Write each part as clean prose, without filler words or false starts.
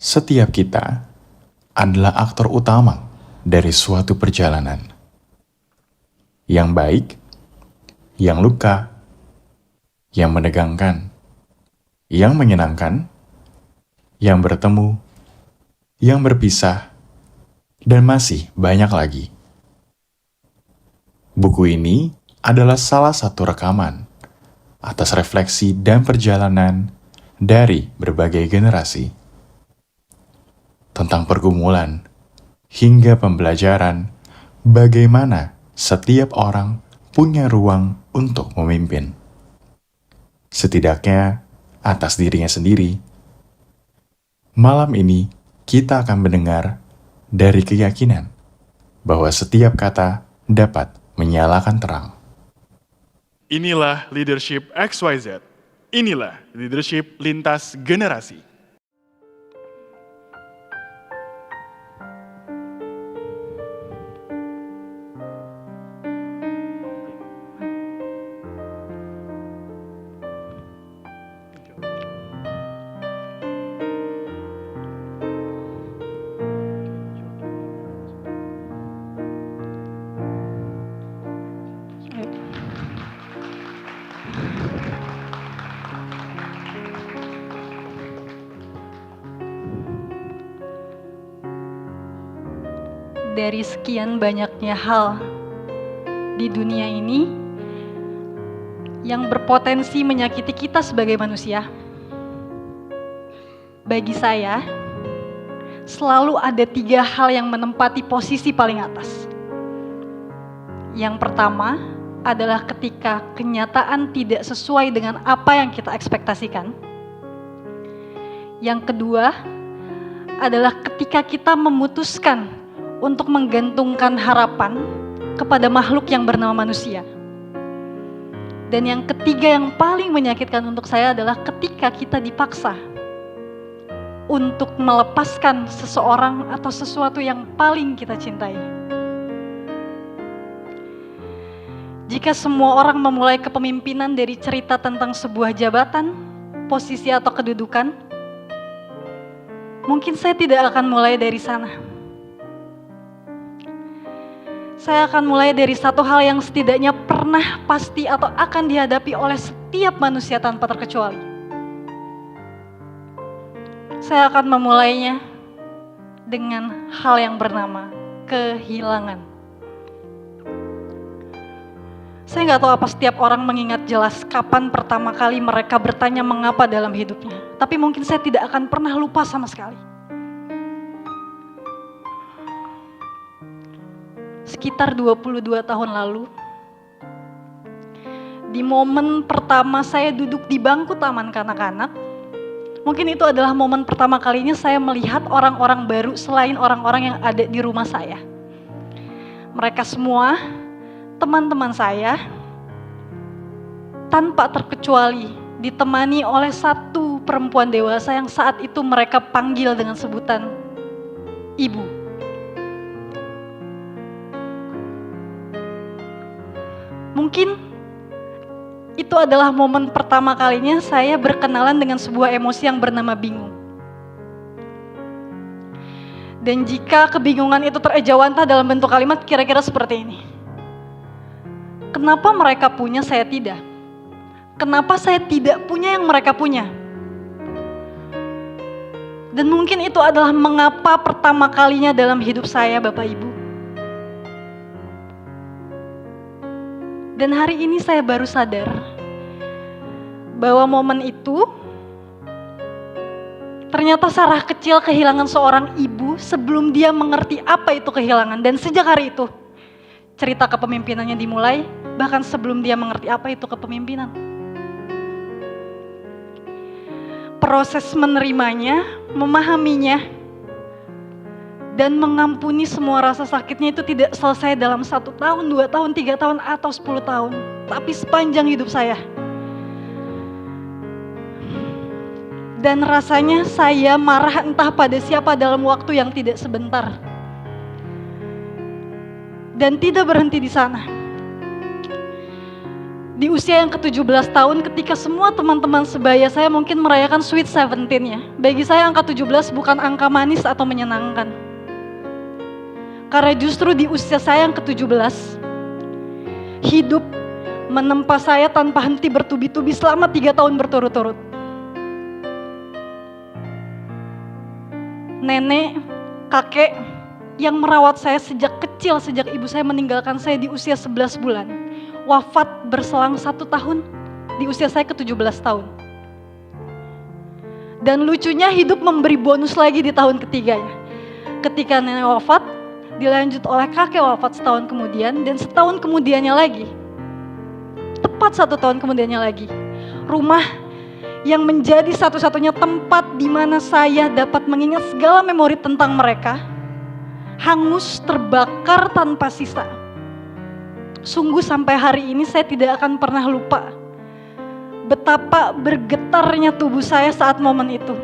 Setiap kita adalah aktor utama dari suatu perjalanan. Yang baik, yang luka, yang menegangkan, yang menyenangkan, yang bertemu, yang berpisah, dan masih banyak lagi. Buku ini adalah salah satu rekaman atas refleksi dan perjalanan dari berbagai generasi. Tentang pergumulan hingga pembelajaran bagaimana setiap orang punya ruang untuk memimpin. Setidaknya atas dirinya sendiri. Malam ini kita akan mendengar dari keyakinan bahwa setiap kata dapat menyalakan terang. Inilah leadership XYZ. Inilah leadership lintas generasi. Dari sekian banyaknya hal di dunia ini yang berpotensi menyakiti kita sebagai manusia, bagi saya selalu ada 3 hal yang menempati posisi paling atas. Yang pertama adalah ketika kenyataan tidak sesuai dengan apa yang kita ekspektasikan. Yang kedua adalah ketika kita memutuskan untuk menggantungkan harapan kepada makhluk yang bernama manusia. Dan yang ketiga yang paling menyakitkan untuk saya adalah ketika kita dipaksa untuk melepaskan seseorang atau sesuatu yang paling kita cintai. Jika semua orang memulai kepemimpinan dari cerita tentang sebuah jabatan, posisi atau kedudukan, mungkin saya tidak akan mulai dari sana. Saya akan mulai dari satu hal yang setidaknya pernah, pasti, atau akan dihadapi oleh setiap manusia tanpa terkecuali. Saya akan memulainya dengan hal yang bernama kehilangan. Saya nggak tahu apa setiap orang mengingat jelas kapan pertama kali mereka bertanya mengapa dalam hidupnya. Tapi mungkin saya tidak akan pernah lupa sama sekali. Sekitar 22 tahun lalu, di momen pertama saya duduk di bangku taman kanak-kanak, mungkin itu adalah momen pertama kalinya saya melihat orang-orang baru selain orang-orang yang ada di rumah saya. Mereka semua, teman-teman saya, tanpa terkecuali ditemani oleh satu perempuan dewasa yang saat itu mereka panggil dengan sebutan ibu. Mungkin itu adalah momen pertama kalinya saya berkenalan dengan sebuah emosi yang bernama bingung. Dan jika kebingungan itu terejawantah dalam bentuk kalimat kira-kira seperti ini. Kenapa mereka punya, saya tidak? Kenapa saya tidak punya yang mereka punya? Dan mungkin itu adalah mengapa pertama kalinya dalam hidup saya, Bapak Ibu. Dan hari ini saya baru sadar bahwa momen itu ternyata Sarah kecil kehilangan seorang ibu sebelum dia mengerti apa itu kehilangan. Dan sejak hari itu cerita kepemimpinannya dimulai bahkan sebelum dia mengerti apa itu kepemimpinan. Proses menerimanya, memahaminya, dan mengampuni semua rasa sakitnya itu tidak selesai dalam 1 tahun, 2 tahun, 3 tahun, atau 10 tahun. Tapi sepanjang hidup saya. Dan rasanya saya marah entah pada siapa dalam waktu yang tidak sebentar. Dan tidak berhenti di sana. Di usia yang ke-17 tahun, ketika semua teman-teman sebaya saya mungkin merayakan Sweet 17 ya. Bagi saya angka 17 bukan angka manis atau menyenangkan. Karena justru di usia saya yang ke-17, hidup menempa saya tanpa henti bertubi-tubi selama 3 tahun berturut-turut. Nenek, kakek yang merawat saya sejak kecil, sejak ibu saya meninggalkan saya di usia 11 bulan. Wafat berselang 1 tahun di usia saya ke-17 tahun. Dan lucunya hidup memberi bonus lagi di tahun ketiganya. Ketika nenek wafat, dilanjut oleh kakek wafat setahun kemudian, dan setahun kemudiannya lagi, tepat 1 tahun kemudiannya lagi, rumah yang menjadi satu-satunya tempat di mana saya dapat mengingat segala memori tentang mereka, hangus, terbakar tanpa sisa. Sungguh sampai hari ini saya tidak akan pernah lupa betapa bergetarnya tubuh saya saat momen itu.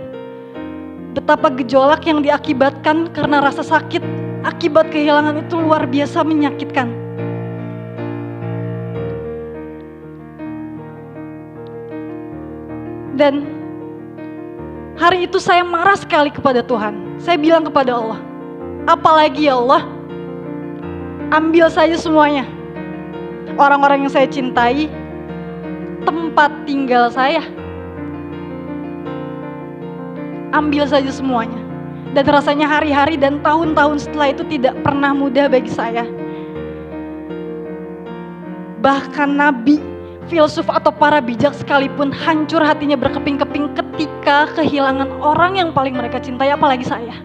Betapa gejolak yang diakibatkan karena rasa sakit akibat kehilangan itu luar biasa menyakitkan. Dan hari itu saya marah sekali kepada Tuhan. Saya bilang kepada Allah, apalagi ya Allah, ambil saja semuanya. Orang-orang yang saya cintai, tempat tinggal saya, ambil saja semuanya. Dan rasanya hari-hari dan tahun-tahun setelah itu tidak pernah mudah bagi saya. Bahkan nabi, filsuf atau para bijak sekalipun hancur hatinya berkeping-keping ketika kehilangan orang yang paling mereka cintai, apalagi saya.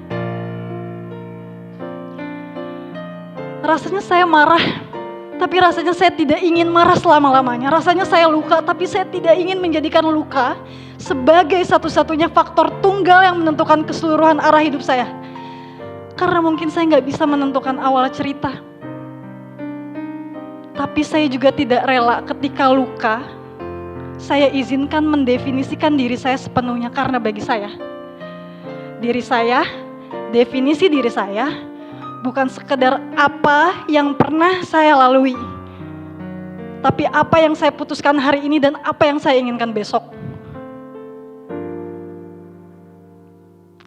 Rasanya saya marah, tapi rasanya saya tidak ingin marah selama-lamanya. Rasanya saya luka, tapi saya tidak ingin menjadikan luka sebagai satu-satunya faktor tunggal yang menentukan keseluruhan arah hidup saya. Karena mungkin saya nggak bisa menentukan awal cerita. Tapi saya juga tidak rela ketika luka, saya izinkan mendefinisikan diri saya sepenuhnya. Karena bagi saya, definisi diri saya bukan sekedar apa yang pernah saya lalui, tapi apa yang saya putuskan hari ini dan apa yang saya inginkan besok.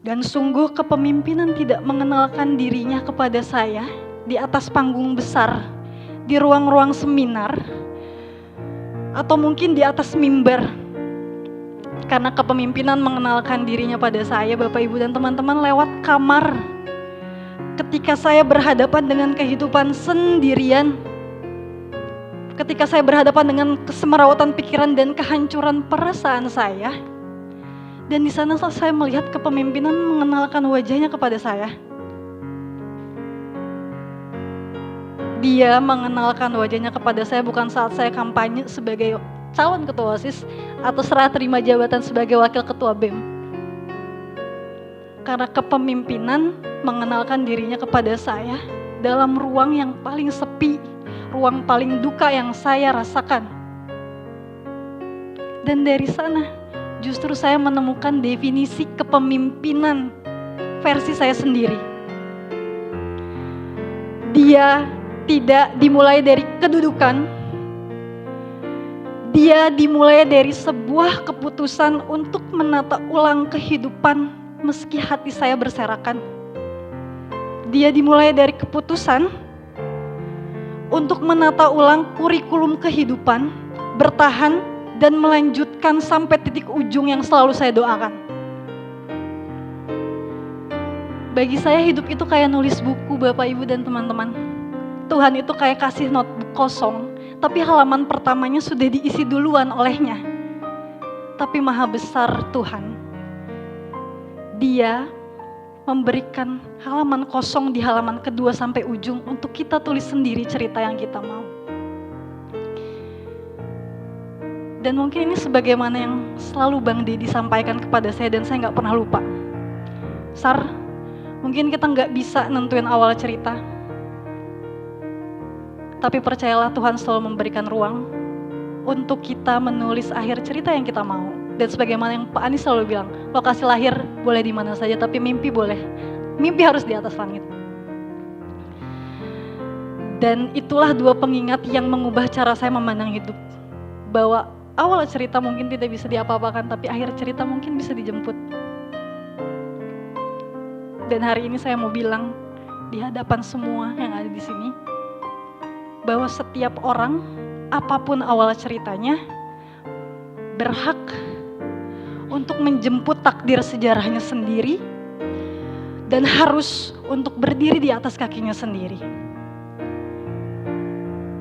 Dan sungguh kepemimpinan tidak mengenalkan dirinya kepada saya di atas panggung besar, di ruang-ruang seminar, atau mungkin di atas mimbar. Karena kepemimpinan mengenalkan dirinya pada saya, Bapak Ibu dan teman-teman, lewat kamar. Ketika saya berhadapan dengan kehidupan sendirian, ketika saya berhadapan dengan kesemerawatan pikiran dan kehancuran perasaan saya, dan di sana saya melihat kepemimpinan mengenalkan wajahnya kepada saya. Dia mengenalkan wajahnya kepada saya bukan saat saya kampanye sebagai calon ketua OSIS atau serah terima jabatan sebagai wakil ketua BEM. Karena kepemimpinan mengenalkan dirinya kepada saya dalam ruang yang paling sepi, ruang paling duka yang saya rasakan. Dan dari sana justru saya menemukan definisi kepemimpinan versi saya sendiri. Dia tidak dimulai dari kedudukan, dia dimulai dari sebuah keputusan untuk menata ulang kehidupan meski hati saya berserakan. Dia dimulai dari keputusan untuk menata ulang kurikulum kehidupan, bertahan dan melanjutkan sampai titik ujung yang selalu saya doakan. Bagi saya hidup itu kayak nulis buku, Bapak Ibu dan teman-teman. Tuhan itu kayak kasih notebook kosong, tapi halaman pertamanya sudah diisi duluan olehnya. Tapi maha besar Tuhan, Dia memberikan halaman kosong di halaman kedua sampai ujung untuk kita tulis sendiri cerita yang kita mau. Dan mungkin ini sebagaimana yang selalu Bang Dedi sampaikan kepada saya dan saya gak pernah lupa. Sar, mungkin kita gak bisa nentuin awal cerita, tapi percayalah Tuhan selalu memberikan ruang untuk kita menulis akhir cerita yang kita mau. Dan sebagaimana yang Pak Anies selalu bilang, lokasi lahir boleh di mana saja, tapi mimpi boleh. Mimpi harus di atas langit. Dan itulah dua pengingat yang mengubah cara saya memandang hidup. bahwa awal cerita mungkin tidak bisa diapa-apakan, tapi akhir cerita mungkin bisa dijemput. Dan hari ini saya mau bilang di hadapan semua yang ada di sini, bahwa setiap orang, apapun awal ceritanya, berhak untuk menjemput takdir sejarahnya sendiri dan harus untuk berdiri di atas kakinya sendiri.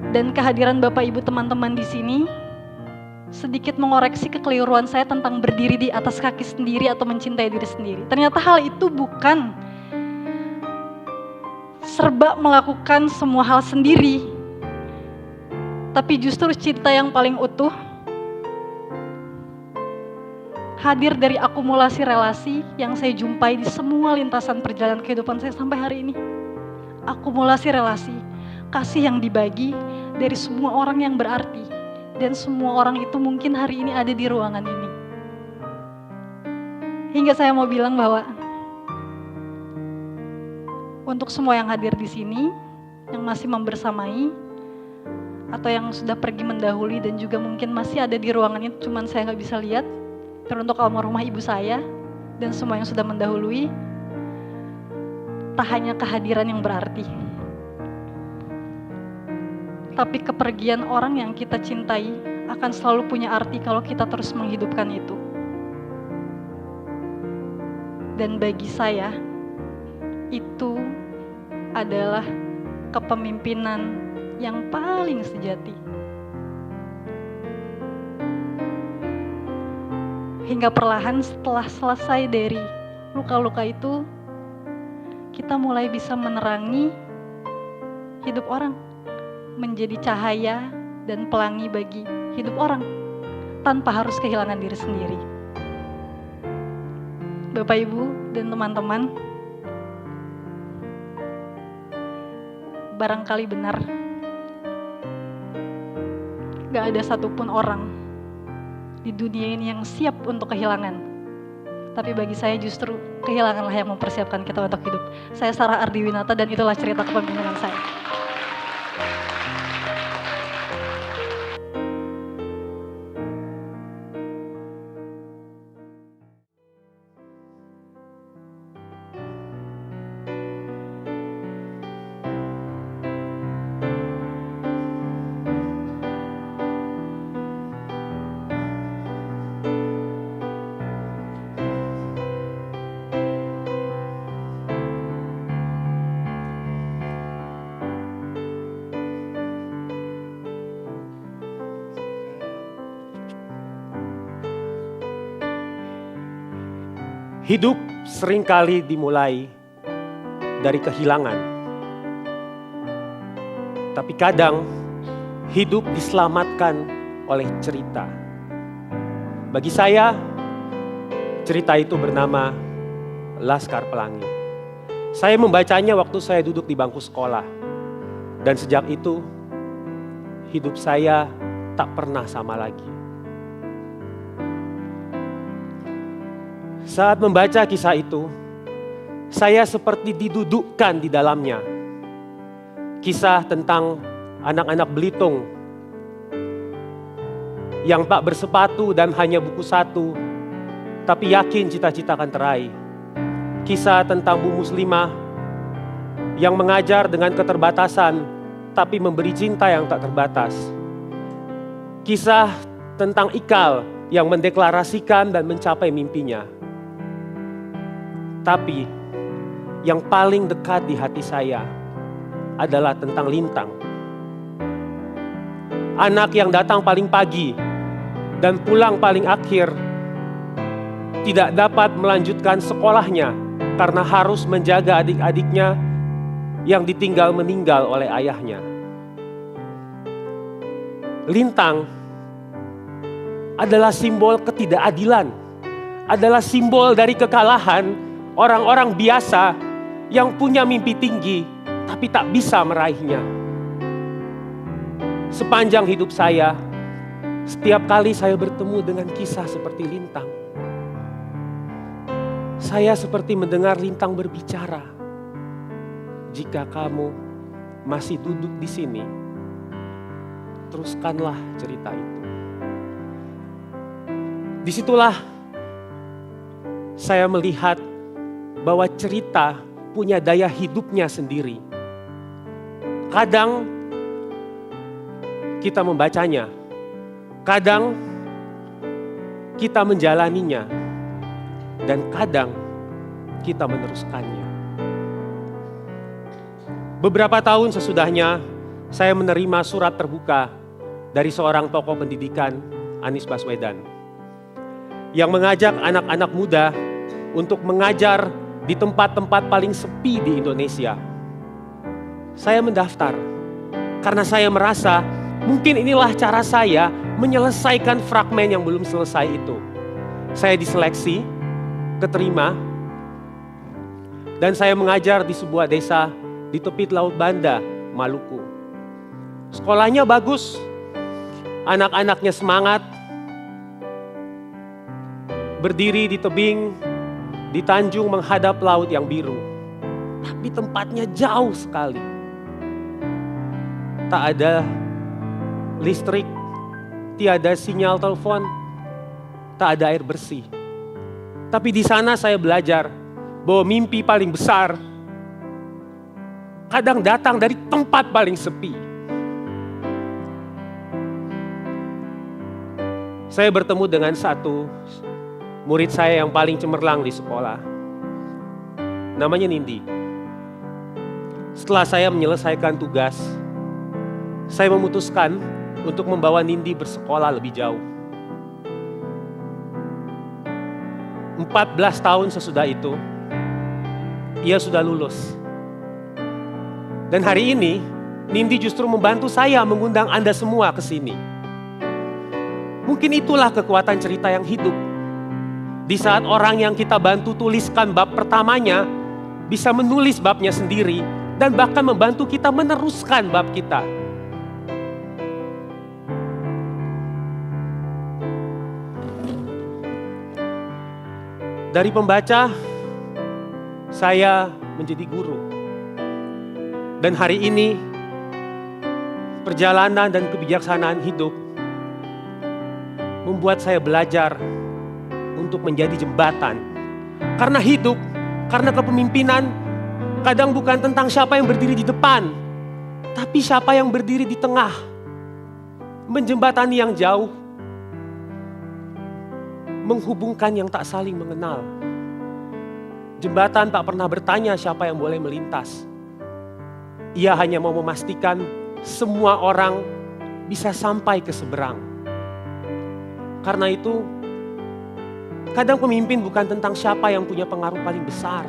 Dan kehadiran Bapak Ibu teman-teman di sini sedikit mengoreksi kekeliruan saya tentang berdiri di atas kaki sendiri atau mencintai diri sendiri. Ternyata hal itu bukan serba melakukan semua hal sendiri, tapi justru cinta yang paling utuh hadir dari akumulasi relasi yang saya jumpai di semua lintasan perjalanan kehidupan saya sampai hari ini. Akumulasi relasi, kasih yang dibagi dari semua orang yang berarti, dan semua orang itu mungkin hari ini ada di ruangan ini. Hingga saya mau bilang bahwa untuk semua yang hadir di sini, yang masih membersamai, atau yang sudah pergi mendahului dan juga mungkin masih ada di ruangan ini, cuman saya nggak bisa lihat, teruntuk almarhumah ibu saya dan semua yang sudah mendahului, tak hanya kehadiran yang berarti, tapi kepergian orang yang kita cintai akan selalu punya arti kalau kita terus menghidupkan itu. Dan bagi saya, itu adalah kepemimpinan yang paling sejati. Hingga perlahan setelah selesai dari luka-luka itu, kita mulai bisa menerangi hidup orang, menjadi cahaya dan pelangi bagi hidup orang, tanpa harus kehilangan diri sendiri. Bapak, Ibu, dan teman-teman, barangkali benar, gak ada satupun orang di dunia ini yang siap untuk kehilangan. Tapi bagi saya justru kehilanganlah yang mempersiapkan kita untuk hidup. Saya Sarah Ardiwinata dan itulah cerita kepemimpinan saya. Hidup seringkali dimulai dari kehilangan. Tapi kadang hidup diselamatkan oleh cerita. Bagi saya, cerita itu bernama Laskar Pelangi. Saya membacanya waktu saya duduk di bangku sekolah. Dan sejak itu, hidup saya tak pernah sama lagi. Saat membaca kisah itu, saya seperti didudukkan di dalamnya. Kisah tentang anak-anak Belitung yang tak bersepatu dan hanya buku satu, tapi yakin cita-cita akan teraih. Kisah tentang Bu Muslimah yang mengajar dengan keterbatasan, tapi memberi cinta yang tak terbatas. Kisah tentang Ikal yang mendeklarasikan dan mencapai mimpinya. Tapi yang paling dekat di hati saya adalah tentang Lintang. Anak yang datang paling pagi dan pulang paling akhir, tidak dapat melanjutkan sekolahnya karena harus menjaga adik-adiknya yang ditinggal meninggal oleh ayahnya. Lintang adalah simbol ketidakadilan, adalah simbol dari kekalahan orang-orang biasa yang punya mimpi tinggi tapi tak bisa meraihnya. Sepanjang hidup saya, setiap kali saya bertemu dengan kisah seperti Lintang, saya seperti mendengar Lintang berbicara. Jika kamu masih duduk di sini, teruskanlah cerita itu. Disitulah saya melihat bahwa cerita punya daya hidupnya sendiri. Kadang kita membacanya, kadang kita menjalaninya, dan kadang kita meneruskannya. Beberapa tahun sesudahnya, saya menerima surat terbuka dari seorang tokoh pendidikan, Anies Baswedan, yang mengajak anak-anak muda untuk mengajar di tempat-tempat paling sepi di Indonesia. Saya mendaftar karena saya merasa mungkin inilah cara saya menyelesaikan fragmen yang belum selesai itu. Saya diseleksi, keterima, dan saya mengajar di sebuah desa di tepi Laut Banda, Maluku. Sekolahnya bagus, anak-anaknya semangat, berdiri di tebing, di tanjung menghadap laut yang biru. Tapi tempatnya jauh sekali. Tak ada listrik, tiada sinyal telepon, tak ada air bersih. Tapi di sana saya belajar bahwa mimpi paling besar kadang datang dari tempat paling sepi. Saya bertemu dengan satu murid saya yang paling cemerlang di sekolah. Namanya Nindi. Setelah saya menyelesaikan tugas, saya memutuskan untuk membawa Nindi bersekolah lebih jauh. 14 tahun sesudah itu, ia sudah lulus. Dan hari ini, Nindi justru membantu saya mengundang Anda semua ke sini. Mungkin itulah kekuatan cerita yang hidup. Di saat orang yang kita bantu tuliskan bab pertamanya, bisa menulis babnya sendiri, dan bahkan membantu kita meneruskan bab kita. Dari pembaca, saya menjadi guru. Dan hari ini, perjalanan dan kebijaksanaan hidup membuat saya belajar untuk menjadi jembatan. Karena hidup, karena kepemimpinan, kadang bukan tentang siapa yang berdiri di depan, tapi siapa yang berdiri di tengah, menjembatani yang jauh, menghubungkan yang tak saling mengenal. Jembatan tak pernah bertanya siapa yang boleh melintas. Ia hanya mau memastikan semua orang bisa sampai ke seberang. Karena itu, kadang pemimpin bukan tentang siapa yang punya pengaruh paling besar,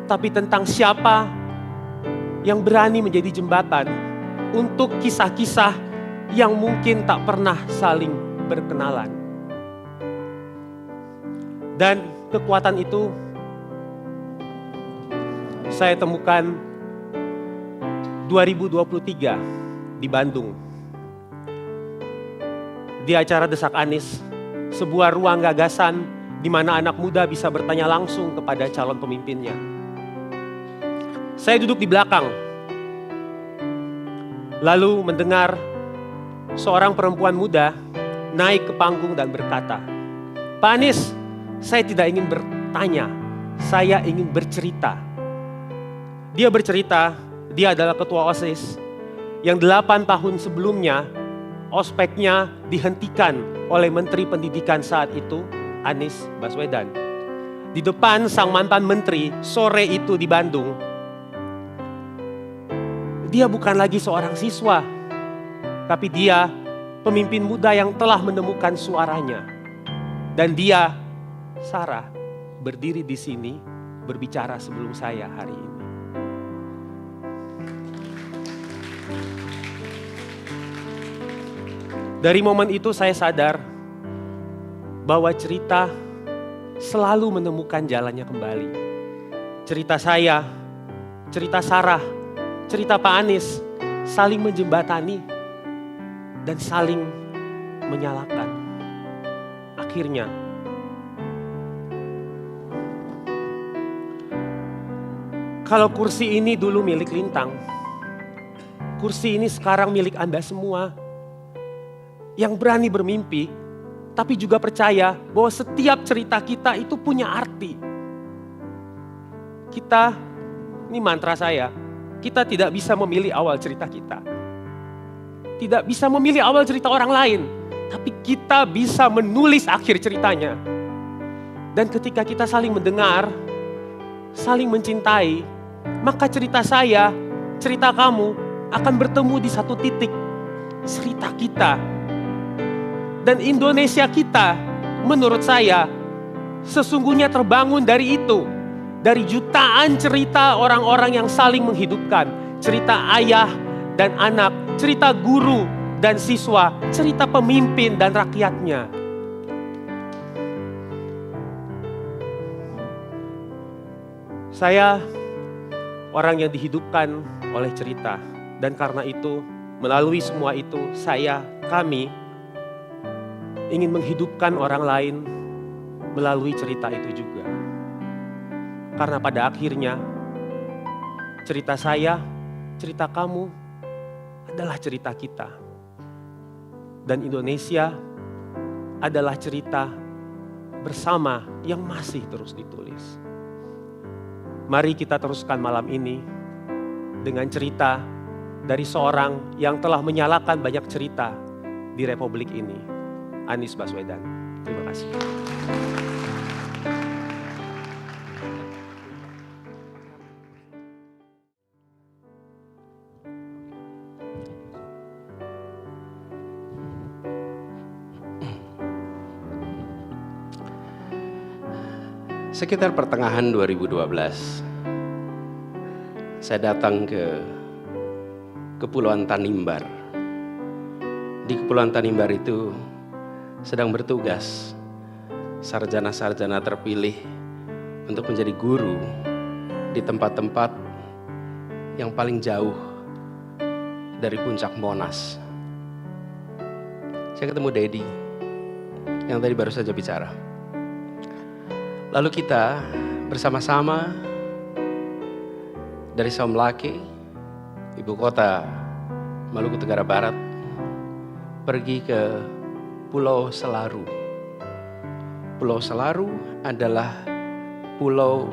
tapi tentang siapa yang berani menjadi jembatan untuk kisah-kisah yang mungkin tak pernah saling berkenalan. Dan kekuatan itu saya temukan 2023 di Bandung. Di acara Desak Anies, sebuah ruang gagasan di mana anak muda bisa bertanya langsung kepada calon pemimpinnya. Saya duduk di belakang, lalu mendengar seorang perempuan muda naik ke panggung dan berkata, "Pak Anies, saya tidak ingin bertanya, saya ingin bercerita." Dia bercerita, dia adalah ketua OSIS yang 8 tahun sebelumnya ospeknya dihentikan oleh Menteri Pendidikan saat itu, Anies Baswedan. Di depan sang mantan menteri sore itu di Bandung, dia bukan lagi seorang siswa, tapi dia pemimpin muda yang telah menemukan suaranya. Dan dia, Sarah, berdiri di sini berbicara sebelum saya hari ini. Dari momen itu saya sadar bahwa cerita selalu menemukan jalannya kembali. Cerita saya, cerita Sarah, cerita Pak Anies saling menjembatani dan saling menyalakan. Akhirnya, kalau kursi ini dulu milik Lintang, kursi ini sekarang milik Anda semua. Yang berani bermimpi, tapi juga percaya bahwa setiap cerita kita itu punya arti. Kita, ini mantra saya, kita tidak bisa memilih awal cerita kita. Tidak bisa memilih awal cerita orang lain, tapi kita bisa menulis akhir ceritanya. Dan ketika kita saling mendengar, saling mencintai, maka cerita saya, cerita kamu akan bertemu di satu titik. Cerita kita. Dan Indonesia kita, menurut saya, sesungguhnya terbangun dari itu. Dari jutaan cerita orang-orang yang saling menghidupkan. Cerita ayah dan anak, cerita guru dan siswa, cerita pemimpin dan rakyatnya. Saya orang yang dihidupkan oleh cerita. Dan karena itu, melalui semua itu, kami ingin menghidupkan orang lain melalui cerita itu juga. Karena pada akhirnya, cerita saya, cerita kamu adalah cerita kita. Dan Indonesia adalah cerita bersama yang masih terus ditulis. Mari kita teruskan malam ini dengan cerita dari seorang yang telah menyalakan banyak cerita di Republik ini, Anies Baswedan. Terima kasih. Sekitar pertengahan 2012, saya datang ke Kepulauan Tanimbar. Di Kepulauan Tanimbar itu sedang bertugas sarjana-sarjana terpilih untuk menjadi guru di tempat-tempat yang paling jauh dari puncak Monas. Saya ketemu Dedi yang tadi baru saja bicara. Lalu kita bersama-sama dari Somlake, ibu kota Maluku Tenggara Barat, pergi ke Pulau Selaru. Pulau Selaru adalah pulau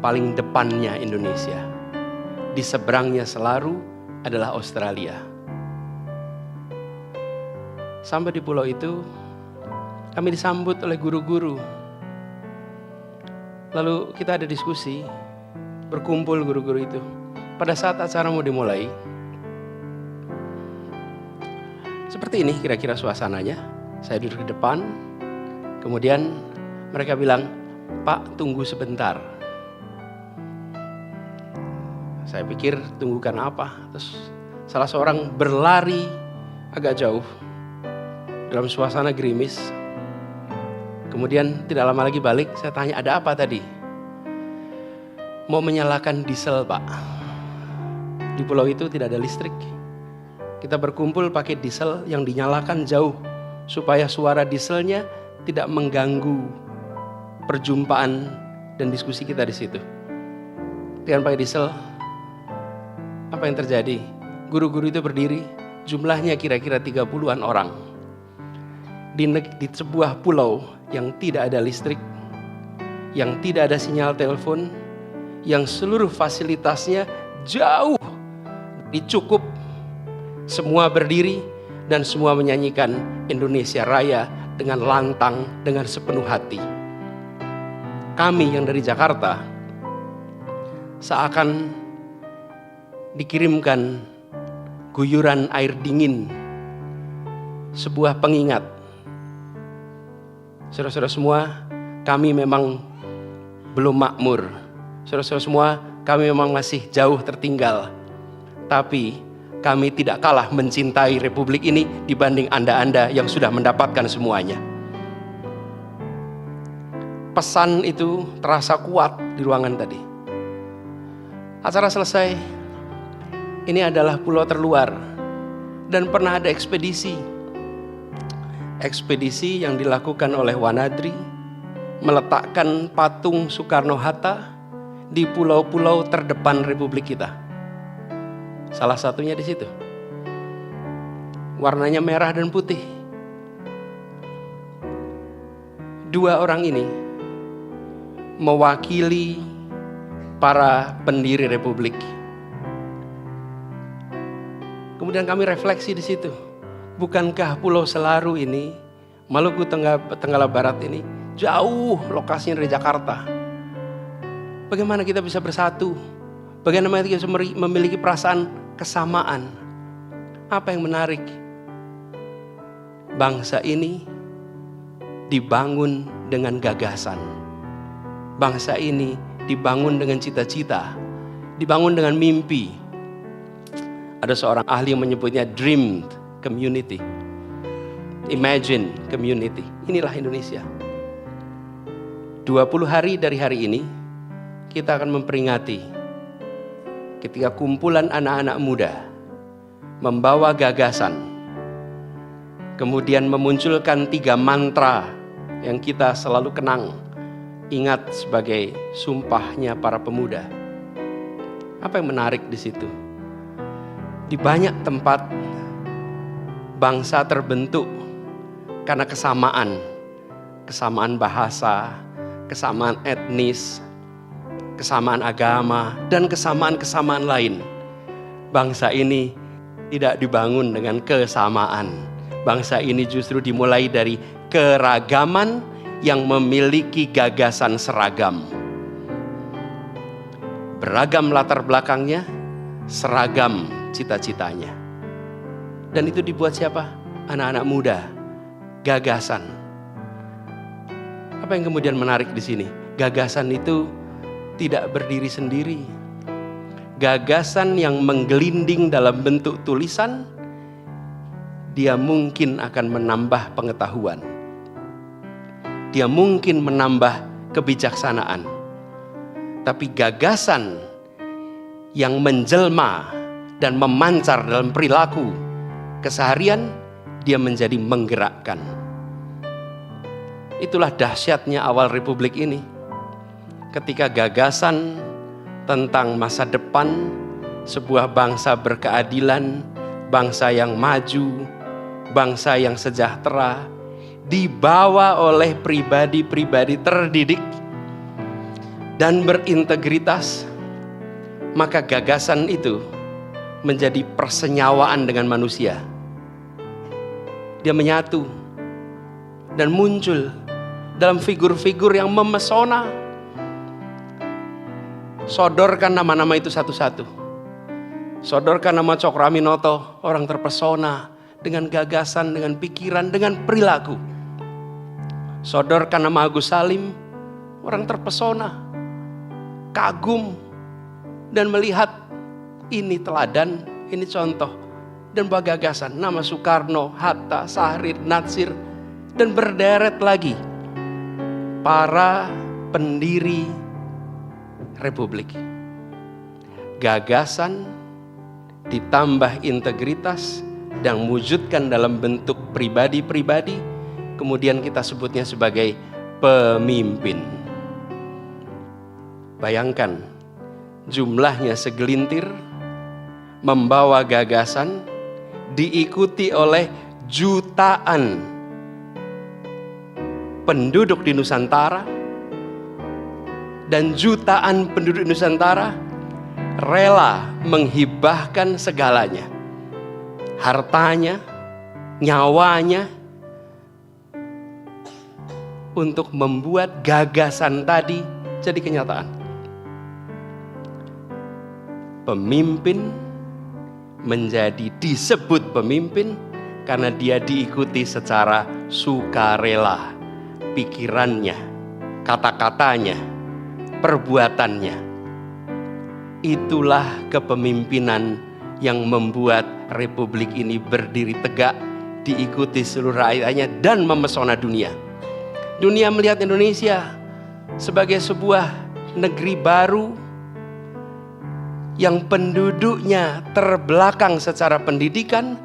paling depannya Indonesia. Di seberangnya Selaru adalah Australia. Sampai di pulau itu, kami disambut oleh guru-guru. Lalu kita ada diskusi, berkumpul guru-guru itu. Pada saat acara mau dimulai, seperti ini kira-kira suasananya. Saya duduk di depan, kemudian mereka bilang, "Pak, tunggu sebentar." Saya pikir tunggukan apa? Terus salah seorang berlari agak jauh dalam suasana gerimis. Kemudian tidak lama lagi balik, saya tanya, "Ada apa tadi?" "Mau menyalakan diesel, Pak. Di pulau itu tidak ada listrik. Kita berkumpul pakai diesel yang dinyalakan jauh supaya suara dieselnya tidak mengganggu perjumpaan dan diskusi kita di situ." Dengan pakai diesel, apa yang terjadi? Guru-guru itu berdiri, jumlahnya kira-kira 30-an orang. Di sebuah pulau yang tidak ada listrik, yang tidak ada sinyal telepon, yang seluruh fasilitasnya jauh dicukup, semua berdiri dan semua menyanyikan Indonesia Raya dengan lantang, dengan sepenuh hati. Kami yang dari Jakarta seakan dikirimkan guyuran air dingin, sebuah pengingat. Saudara-saudara semua, kami memang belum makmur. Saudara-saudara semua, kami memang masih jauh tertinggal. Tapi kami tidak kalah mencintai Republik ini dibanding Anda-Anda yang sudah mendapatkan semuanya. Pesan itu terasa kuat di ruangan tadi. Acara selesai. Ini adalah pulau terluar dan pernah ada ekspedisi yang dilakukan oleh Wanadri, meletakkan patung Soekarno-Hatta di pulau-pulau terdepan Republik kita. Salah satunya di situ. Warnanya merah dan putih. Dua orang ini mewakili para pendiri republik. Kemudian kami refleksi di situ. Bukankah Pulau Selaru ini, Maluku Tenggala Barat ini jauh lokasinya dari Jakarta? Bagaimana kita bisa bersatu? Bagaimana kita bisa memiliki perasaan kesamaan? Apa yang menarik? Bangsa ini dibangun dengan gagasan. Bangsa ini dibangun dengan cita-cita, dibangun dengan mimpi. Ada seorang ahli yang menyebutnya dream community, imagine community. Inilah Indonesia. 20 hari dari hari ini kita akan memperingati ketika kumpulan anak-anak muda membawa gagasan, kemudian memunculkan 3 mantra yang kita selalu kenang, ingat sebagai sumpahnya para pemuda. Apa yang menarik di situ? Di banyak tempat bangsa terbentuk karena kesamaan bahasa, kesamaan etnis, kesamaan agama, dan kesamaan-kesamaan lain. Bangsa ini tidak dibangun dengan kesamaan. Bangsa ini justru dimulai dari keragaman yang memiliki gagasan seragam. Beragam latar belakangnya, seragam cita-citanya. Dan itu dibuat siapa? Anak-anak muda, gagasan. Apa yang kemudian menarik di sini? Gagasan itu tidak berdiri sendiri. Gagasan yang menggelinding dalam bentuk tulisan, dia mungkin akan menambah pengetahuan. Dia mungkin menambah kebijaksanaan. Tapi gagasan yang menjelma dan memancar dalam perilaku keseharian, dia menjadi menggerakkan. Itulah dahsyatnya awal republik ini. Ketika gagasan tentang masa depan, sebuah bangsa berkeadilan, bangsa yang maju, bangsa yang sejahtera, dibawa oleh pribadi-pribadi terdidik dan berintegritas, maka gagasan itu menjadi persenyawaan dengan manusia. Dia menyatu dan muncul dalam figur-figur yang memesona. Sodorkan nama-nama itu satu-satu. Sodorkan nama Cokroaminoto, orang terpesona dengan gagasan, dengan pikiran, dengan perilaku. Sodorkan nama Agus Salim, orang terpesona, kagum, dan melihat ini teladan, ini contoh, dan gagasan. Nama Soekarno, Hatta, Sahrir, Natsir, dan berderet lagi para pendiri republik. Gagasan ditambah integritas dan wujudkan dalam bentuk pribadi-pribadi, kemudian kita sebutnya sebagai pemimpin. Bayangkan jumlahnya segelintir, membawa gagasan, diikuti oleh jutaan penduduk di Nusantara, dan jutaan penduduk Nusantara rela menghibahkan segalanya, hartanya, nyawanya, untuk membuat gagasan tadi jadi kenyataan. Pemimpin menjadi disebut pemimpin karena dia diikuti secara sukarela, pikirannya, kata-katanya, perbuatannya. Itulah kepemimpinan yang membuat republik ini berdiri tegak, diikuti seluruh rakyatnya dan memesona dunia. Dunia melihat Indonesia sebagai sebuah negeri baru yang penduduknya terbelakang secara pendidikan,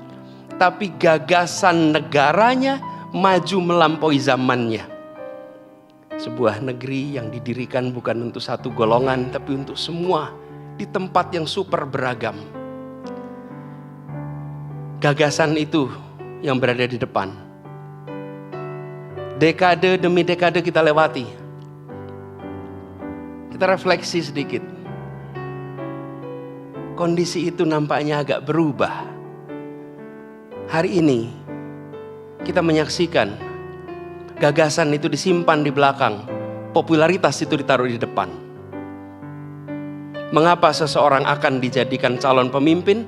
tapi gagasan negaranya maju melampaui zamannya. Sebuah negeri yang didirikan bukan untuk satu golongan, tapi untuk semua, di tempat yang super beragam. Gagasan itu yang berada di depan. dekade demi dekade kita lewati. Kita refleksi sedikit. Kondisi itu nampaknya agak berubah. Hari ini kita menyaksikan gagasan itu disimpan di belakang, popularitas itu ditaruh di depan. Mengapa seseorang akan dijadikan calon pemimpin?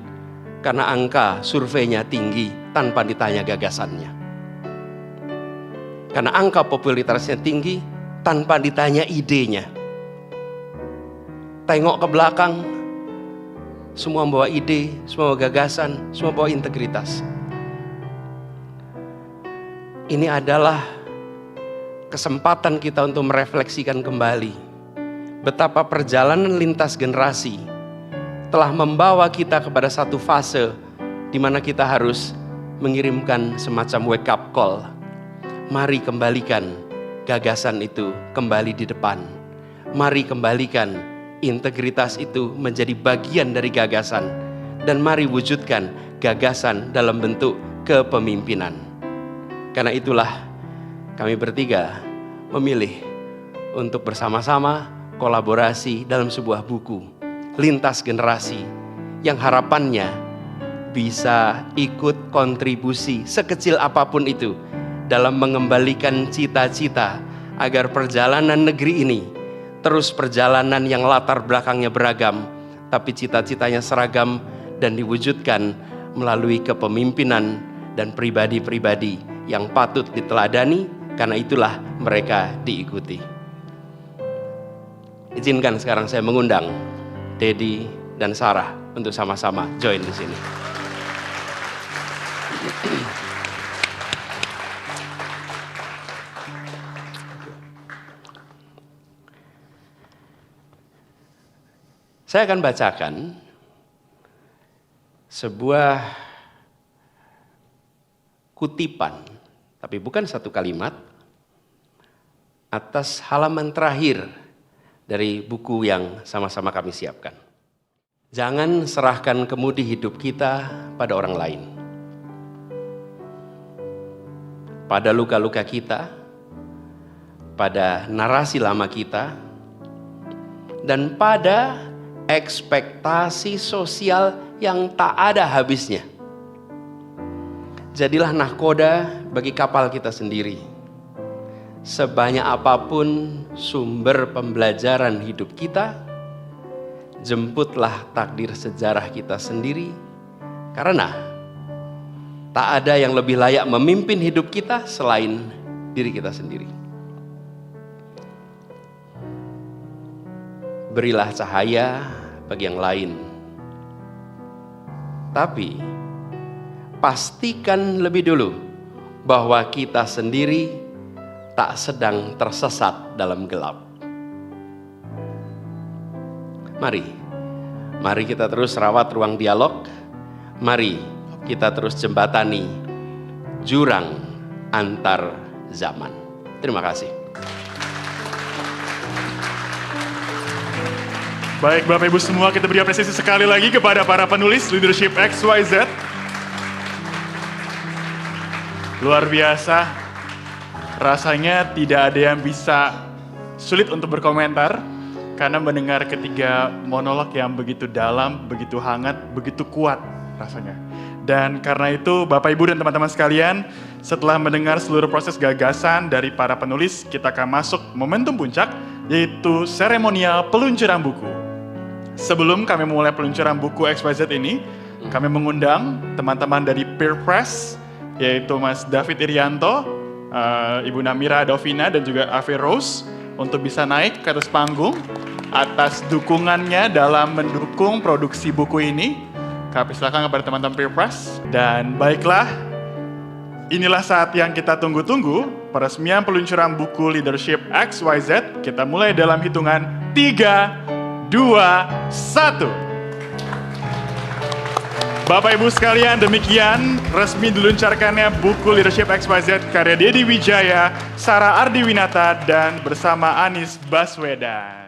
Karena angka surveinya tinggi tanpa ditanya gagasannya. Karena angka popularitasnya tinggi tanpa ditanya idenya. Tengok ke belakang, semua membawa ide, semua membawa gagasan, semua membawa integritas. Ini adalah kesempatan kita untuk merefleksikan kembali betapa perjalanan lintas generasi telah membawa kita kepada satu fase di mana kita harus mengirimkan semacam wake up call. Mari kembalikan gagasan itu kembali di depan. Mari kembalikan integritas itu menjadi bagian dari gagasan. Dan mari wujudkan gagasan dalam bentuk kepemimpinan. Karena itulah kami bertiga memilih untuk bersama-sama kolaborasi dalam sebuah buku lintas generasi yang harapannya bisa ikut kontribusi sekecil apapun itu dalam mengembalikan cita-cita agar perjalanan negeri ini terus perjalanan yang latar belakangnya beragam, tapi cita-citanya seragam dan diwujudkan melalui kepemimpinan dan pribadi-pribadi yang patut diteladani, karena itulah mereka diikuti. Izinkan sekarang saya mengundang Dedi dan Sarah untuk sama-sama join di sini. Saya akan bacakan sebuah kutipan, tapi bukan satu kalimat, atas halaman terakhir dari buku yang sama-sama kami siapkan. Jangan serahkan kemudi hidup kita pada orang lain. Pada luka-luka kita, pada narasi lama kita, dan pada ekspektasi sosial yang tak ada habisnya. Jadilah nahkoda bagi kapal kita sendiri. Sebanyak apapun sumber pembelajaran hidup kita, jemputlah takdir sejarah kita sendiri. Karena tak ada yang lebih layak memimpin hidup kita selain diri kita sendiri. Berilah cahaya bagi yang lain. Tapi pastikan lebih dulu bahwa kita sendiri tak sedang tersesat dalam gelap. Mari kita terus rawat ruang dialog. Mari kita terus jembatani jurang antar zaman. Terima kasih. Baik Bapak Ibu semua, kita beri apresiasi sekali lagi kepada para penulis Leadership XYZ. Luar biasa, rasanya tidak ada yang bisa sulit untuk berkomentar karena mendengar ketiga monolog yang begitu dalam, begitu hangat, begitu kuat rasanya. Dan karena itu Bapak Ibu dan teman-teman sekalian, setelah mendengar seluruh proses gagasan dari para penulis, kita akan masuk momentum puncak, yaitu seremonial peluncuran buku. Sebelum kami mulai peluncuran buku XYZ ini, kami mengundang teman-teman dari Peer Press, yaitu Mas David Irianto, Ibu Namira Adovina, dan juga Afi Rose, untuk bisa naik ke atas panggung atas dukungannya dalam mendukung produksi buku ini. Kami silakan kepada teman-teman Peer Press. Dan baiklah, inilah saat yang kita tunggu-tunggu, peresmian peluncuran buku Leadership XYZ. Kita mulai dalam hitungan 3, 2, 1. Bapak Ibu sekalian, demikian resmi diluncurkannya buku Leadership XYZ karya Dedi Wijaya, Sarah Ardiwinata, dan bersama Anies Baswedan.